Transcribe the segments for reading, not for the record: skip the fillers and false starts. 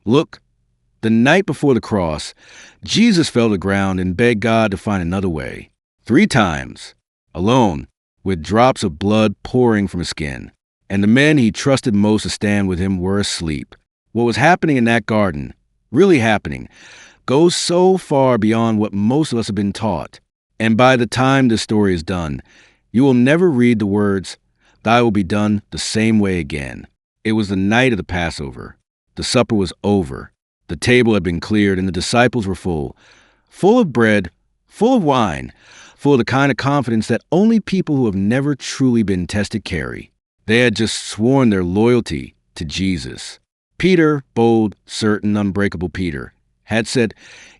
Look, the night before the cross, Jesus fell to the ground and begged God to find another way. 3 times, alone, with drops of blood pouring from his skin. And the men he trusted most to stand with him were asleep. What was happening in that garden, really happening, goes so far beyond what most of us have been taught. And by the time this story is done, you will never read the words, "Thy will be done the same way again." It was the night of the Passover. The supper was over. The table had been cleared, and the disciples were full of bread, full of wine, full of the kind of confidence that only people who have never truly been tested carry. They had just sworn their loyalty to Jesus. Peter, bold, certain, unbreakable Peter, had said,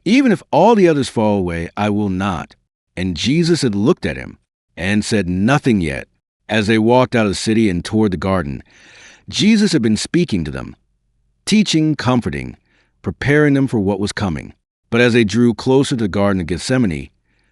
"Even if all the others fall away, I will not." And Jesus had looked at him and said nothing yet. As they walked out of the city and toward the garden, Jesus had been speaking to them, teaching, comforting, preparing them for what was coming. But as they drew closer to the Garden of Gethsemane,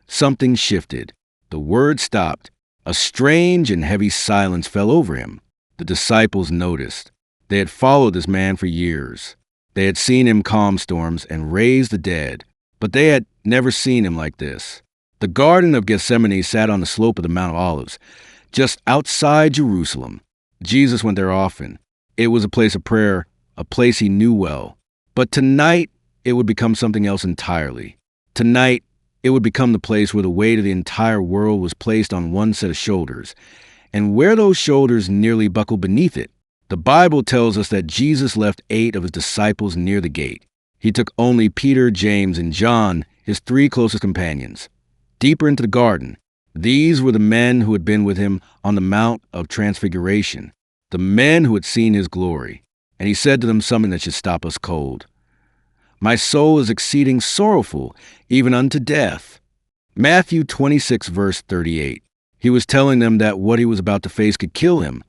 something shifted. The word stopped. A strange and heavy silence fell over him. The disciples noticed. They had followed this man for years. They had seen him calm storms and raise the dead, but they had never seen him like this. The Garden of Gethsemane sat on the slope of the Mount of Olives, just outside Jerusalem. Jesus went there often. It was a place of prayer, a place he knew well. But tonight, it would become something else entirely. Tonight, it would become the place where the weight of the entire world was placed on one set of shoulders, and where those shoulders nearly buckled beneath it. The Bible tells us that Jesus left 8 of his disciples near the gate. He took only Peter, James, and John, his 3 closest companions. Deeper into the garden, these were the men who had been with him on the Mount of Transfiguration, the men who had seen his glory. And he said to them something that should stop us cold. "My soul is exceeding sorrowful, even unto death." Matthew 26, verse 38. He was telling them that what he was about to face could kill him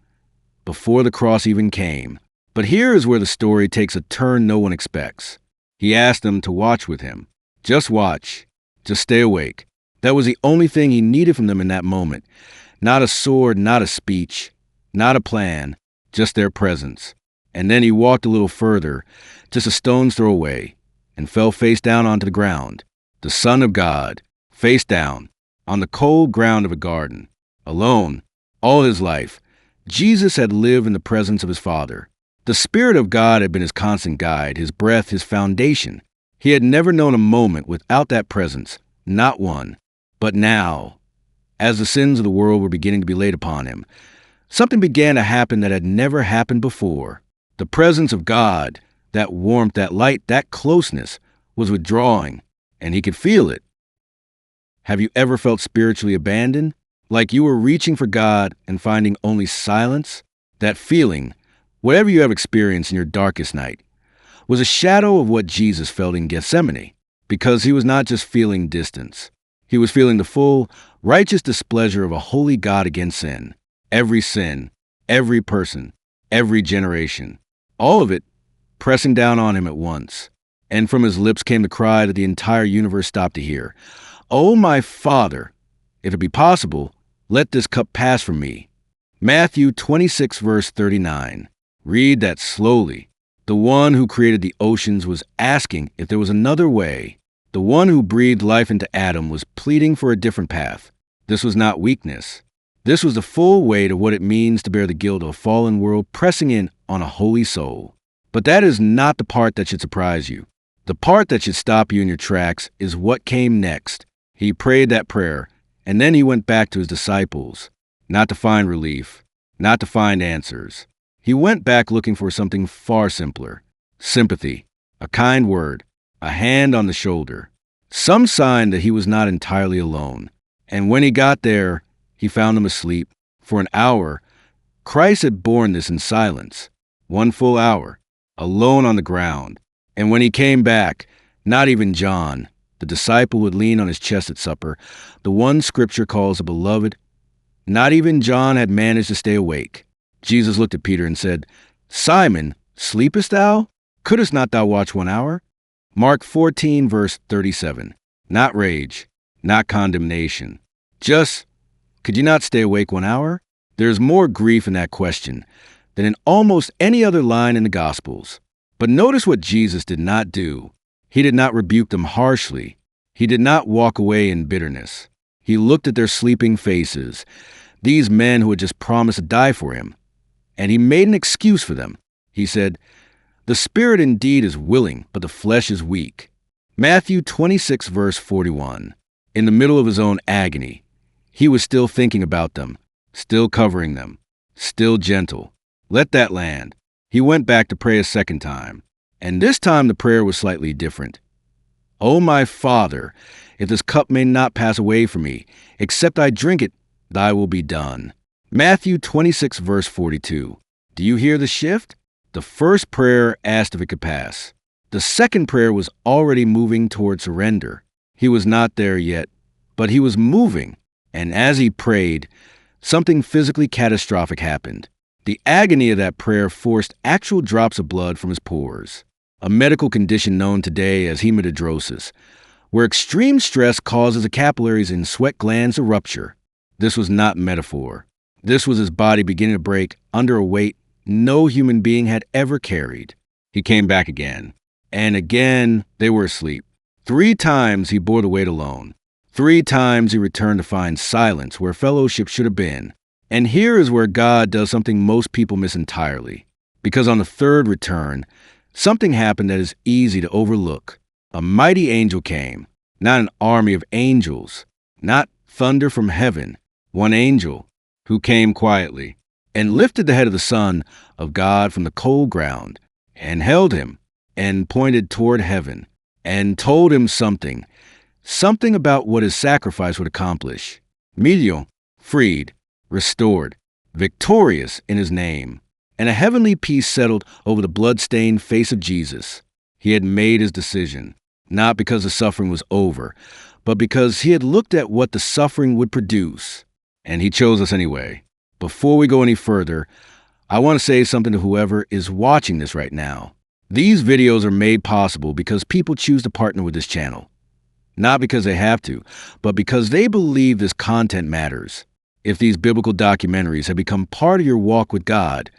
before the cross even came. But here is where the story takes a turn no one expects. He asked them to watch with him. Just watch. Just stay awake. That was the only thing he needed from them in that moment. Not a sword, not a speech, not a plan, just their presence. And then he walked a little further, just a stone's throw away, and fell face down onto the ground. The Son of God, face down, on the cold ground of a garden. Alone, all his life, Jesus had lived in the presence of his Father. The Spirit of God had been his constant guide, his breath, his foundation. He had never known a moment without that presence, not one. But now, as the sins of the world were beginning to be laid upon him, something began to happen that had never happened before. The presence of God, that warmth, that light, that closeness, was withdrawing, and he could feel it. Have you ever felt spiritually abandoned? Like you were reaching for God and finding only silence? That feeling, whatever you have experienced in your darkest night, was a shadow of what Jesus felt in Gethsemane, because he was not just feeling distance. He was feeling the full, righteous displeasure of a holy God against sin, every person, every generation, all of it pressing down on him at once. And from his lips came the cry that the entire universe stopped to hear. "Oh, my Father, if it be possible, let this cup pass from me." Matthew 26, verse 39. Read that slowly. The one who created the oceans was asking if there was another way. The one who breathed life into Adam was pleading for a different path. This was not weakness. This was the full weight of what it means to bear the guilt of a fallen world pressing in on a holy soul. But that is not the part that should surprise you. The part that should stop you in your tracks is what came next. He prayed that prayer, and then he went back to his disciples, not to find relief, not to find answers. He went back looking for something far simpler. Sympathy, a kind word, a hand on the shoulder, some sign that he was not entirely alone. And when he got there, he found them asleep. For an hour, Christ had borne this in silence. 1 full hour, alone on the ground. And when he came back, not even John, the disciple who would lean on his chest at supper, the one Scripture calls a beloved, not even John had managed to stay awake. Jesus looked at Peter and said, "Simon, sleepest thou? Couldst not thou watch 1 hour?" Mark 14, verse 37. Not rage, not condemnation. Just, could you not stay awake 1 hour? There's more grief in that question than in almost any other line in the Gospels. But notice what Jesus did not do. He did not rebuke them harshly. He did not walk away in bitterness. He looked at their sleeping faces, these men who had just promised to die for him, and he made an excuse for them. He said, "The spirit indeed is willing, but the flesh is weak." Matthew 26, verse 41. In the middle of his own agony, he was still thinking about them, still covering them, still gentle. Let that land. He went back to pray a second time, and this time the prayer was slightly different. "O my Father, if this cup may not pass away from me, except I drink it, thy will be done." Matthew 26, verse 42. Do you hear the shift? The first prayer asked if it could pass. The second prayer was already moving toward surrender. He was not there yet, but he was moving. And as he prayed, something physically catastrophic happened. The agony of that prayer forced actual drops of blood from his pores, a medical condition known today as hematidrosis, where extreme stress causes the capillaries in sweat glands to rupture. This was not metaphor. This was his body beginning to break under a weight no human being had ever carried. He came back again, and again they were asleep. 3 times he bore the weight alone. 3 times he returned to find silence where fellowship should have been. And here is where God does something most people miss entirely. Because on the third return, something happened that is easy to overlook. A mighty angel came, not an army of angels, not thunder from heaven. One angel who came quietly and lifted the head of the Son of God from the cold ground and held him and pointed toward heaven and told him something about what his sacrifice would accomplish. Medial, freed, restored, victorious in his name, and a heavenly peace settled over the blood-stained face of Jesus. He had made his decision, not because the suffering was over, but because he had looked at what the suffering would produce, and he chose us anyway. Before we go any further, I want to say something to whoever is watching this right now. These videos are made possible because people choose to partner with this channel. Not because they have to, but because they believe this content matters. If these biblical documentaries have become part of your walk with God,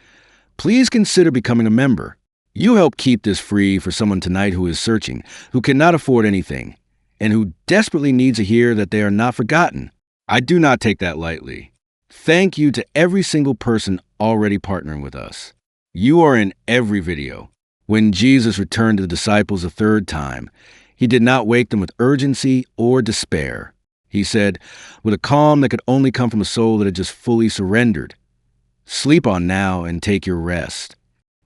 please consider becoming a member. You help keep this free for someone tonight who is searching, who cannot afford anything, and who desperately needs to hear that they are not forgotten. I do not take that lightly. Thank you to every single person already partnering with us. You are in every video. When Jesus returned to the disciples a third time, he did not wake them with urgency or despair. He said, with a calm that could only come from a soul that had just fully surrendered, "Sleep on now and take your rest."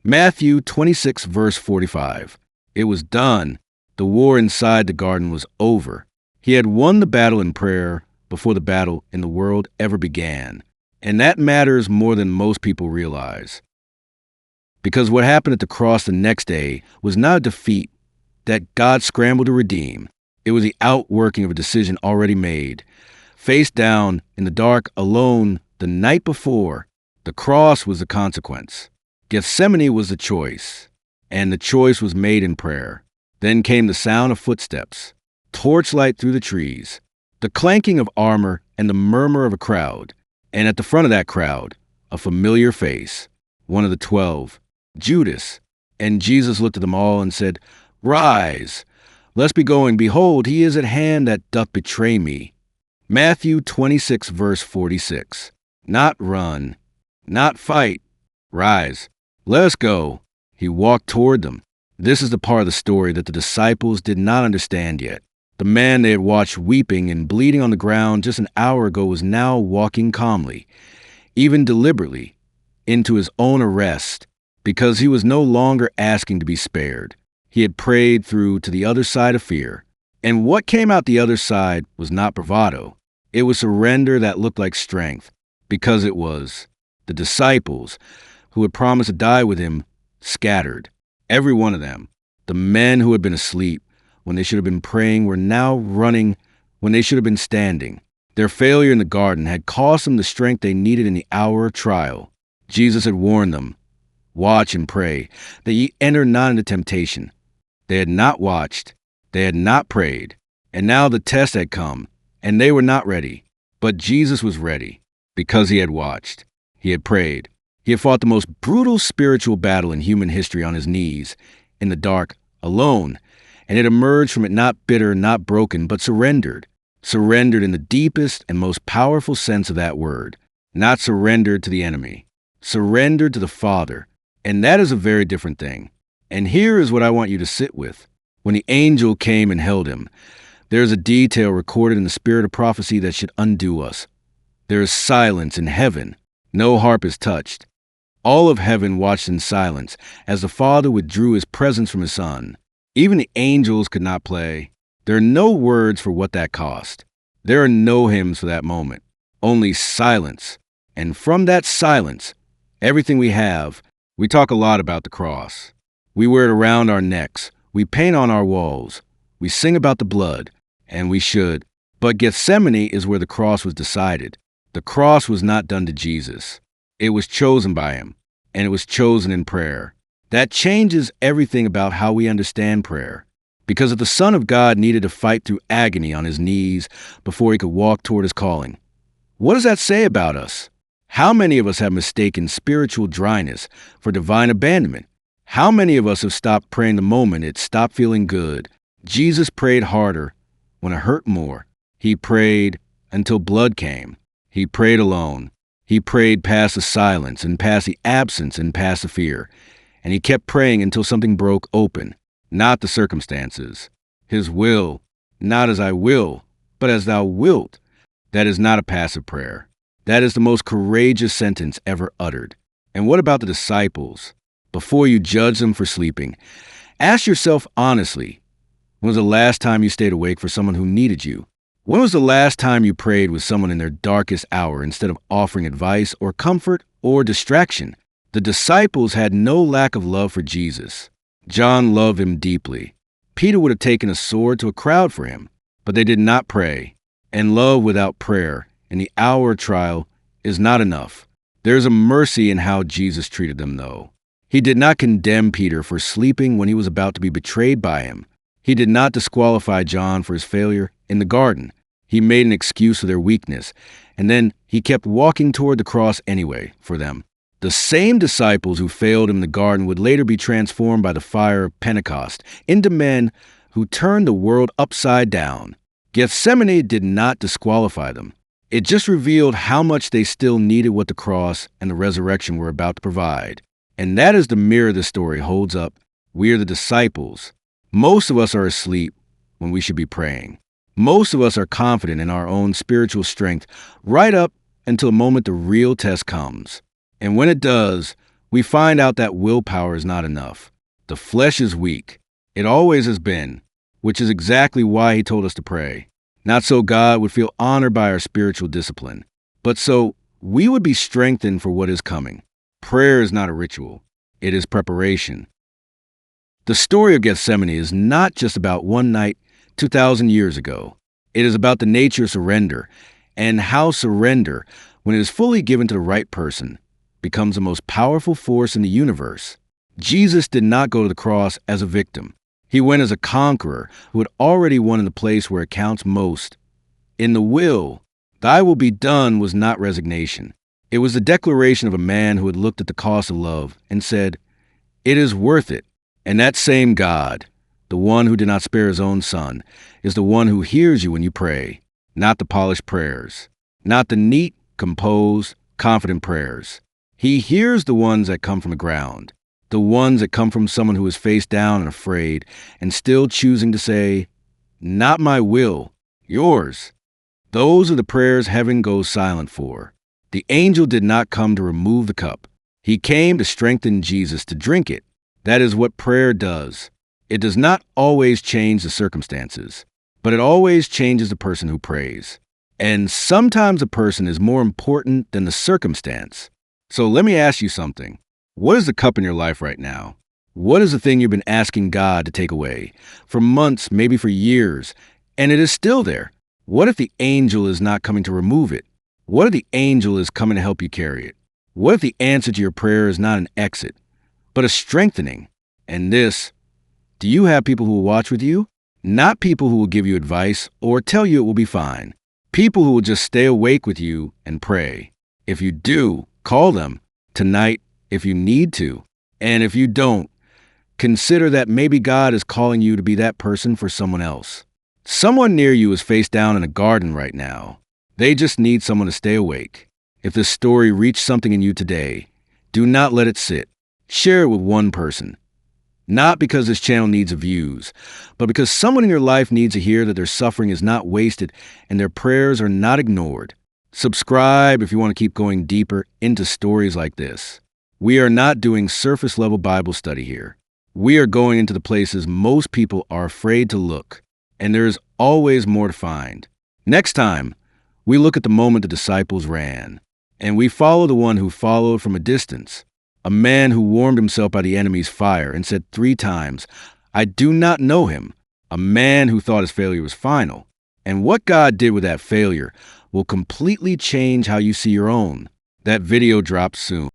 Matthew 26, verse 45. It was done. The war inside the garden was over. He had won the battle in prayer before the battle in the world ever began. And that matters more than most people realize. Because what happened at the cross the next day was not a defeat that God scrambled to redeem. It was the outworking of a decision already made. Face down, in the dark, alone, the night before, the cross was the consequence. Gethsemane was the choice, and the choice was made in prayer. Then came the sound of footsteps, torchlight through the trees, the clanking of armor, and the murmur of a crowd. And at the front of that crowd, a familiar face, one of the 12, Judas. And Jesus looked at them all and said, "Rise, let's be going. Behold, he is at hand that doth betray me." Matthew 26, verse 46. Not run, not fight. Rise, let us go. He walked toward them. This is the part of the story that the disciples did not understand yet. The man they had watched weeping and bleeding on the ground just an hour ago was now walking calmly, even deliberately, into his own arrest, because he was no longer asking to be spared. He had prayed through to the other side of fear. And what came out the other side was not bravado. It was surrender that looked like strength, because it was the disciples who had promised to die with him scattered. Every one of them. The men who had been asleep when they should have been praying were now running when they should have been standing. Their failure in the garden had cost them the strength they needed in the hour of trial. Jesus had warned them, "Watch and pray, that ye enter not into temptation." They had not watched, they had not prayed, and now the test had come, and they were not ready. But Jesus was ready, because he had watched, he had prayed, he had fought the most brutal spiritual battle in human history on his knees, in the dark, alone, and it emerged from it not bitter, not broken, but surrendered. Surrendered in the deepest and most powerful sense of that word. Not surrendered to the enemy. Surrendered to the Father. And that is a very different thing. And here is what I want you to sit with. When the angel came and held him, there is a detail recorded in the spirit of prophecy that should undo us. There is silence in heaven. No harp is touched. All of heaven watched in silence as the Father withdrew his presence from his Son. Even the angels could not play. There are no words for what that cost. There are no hymns for that moment. Only silence. And from that silence, everything we have, we talk a lot about the cross. We wear it around our necks. We paint on our walls. We sing about the blood. And we should. But Gethsemane is where the cross was decided. The cross was not done to Jesus. It was chosen by him. And it was chosen in prayer. That changes everything about how we understand prayer. Because if the Son of God needed to fight through agony on his knees before he could walk toward his calling, what does that say about us? How many of us have mistaken spiritual dryness for divine abandonment? How many of us have stopped praying the moment it stopped feeling good? Jesus prayed harder when it hurt more. He prayed until blood came. He prayed alone. He prayed past the silence and past the absence and past the fear. And he kept praying until something broke open, not the circumstances. His will, not as I will, but as thou wilt. That is not a passive prayer. That is the most courageous sentence ever uttered. And what about the disciples? Before you judge them for sleeping, ask yourself honestly, when was the last time you stayed awake for someone who needed you? When was the last time you prayed with someone in their darkest hour instead of offering advice or comfort or distraction? The disciples had no lack of love for Jesus. John loved him deeply. Peter would have taken a sword to a crowd for him, but they did not pray. And love without prayer in the hour of trial is not enough. There is a mercy in how Jesus treated them, though. He did not condemn Peter for sleeping when he was about to be betrayed by him. He did not disqualify John for his failure in the garden. He made an excuse for their weakness, and then he kept walking toward the cross anyway for them. The same disciples who failed him in the garden would later be transformed by the fire of Pentecost into men who turned the world upside down. Gethsemane did not disqualify them. It just revealed how much they still needed what the cross and the resurrection were about to provide. And that is the mirror the story holds up. We are the disciples. Most of us are asleep when we should be praying. Most of us are confident in our own spiritual strength right up until the moment the real test comes. And when it does, we find out that willpower is not enough. The flesh is weak. It always has been, which is exactly why he told us to pray. Not so God would feel honored by our spiritual discipline, but so we would be strengthened for what is coming. Prayer is not a ritual. It is preparation. The story of Gethsemane is not just about one night 2,000 years ago. It is about the nature of surrender and how surrender, when it is fully given to the right person, becomes the most powerful force in the universe. Jesus did not go to the cross as a victim. He went as a conqueror who had already won in the place where it counts most. In the will, thy will be done was not resignation. It was the declaration of a man who had looked at the cost of love and said, it is worth it. And that same God, the one who did not spare his own son, is the one who hears you when you pray, not the polished prayers, not the neat, composed, confident prayers. He hears the ones that come from the ground, the ones that come from someone who is face down and afraid and still choosing to say, not my will, yours. Those are the prayers heaven goes silent for. The angel did not come to remove the cup. He came to strengthen Jesus to drink it. That is what prayer does. It does not always change the circumstances, but it always changes the person who prays. And sometimes a person is more important than the circumstance. So let me ask you something. What is the cup in your life right now? What is the thing you've been asking God to take away for months, maybe for years, and it is still there? What if the angel is not coming to remove it? What if the angel is coming to help you carry it? What if the answer to your prayer is not an exit, but a strengthening? And this, do you have people who will watch with you? Not people who will give you advice or tell you it will be fine. People who will just stay awake with you and pray. If you do, call them tonight if you need to. And if you don't, Consider that maybe God is calling you to be that person for someone else. Someone near you is face down in a garden right now. They just need someone to stay awake. If this story reached something in you today, do not let it sit. Share it with one person. Not because this channel needs views, but because someone in your life needs to hear that their suffering is not wasted and their prayers are not ignored. Subscribe if you want to keep going deeper into stories like this. We are not doing surface-level Bible study here. We are going into the places most people are afraid to look, and there is always more to find. Next time, we look at the moment the disciples ran, and we follow the one who followed from a distance, a man who warmed himself by the enemy's fire and said 3 times, "I do not know him," a man who thought his failure was final. And what God did with that failure will completely change how you see your own. That video drops soon.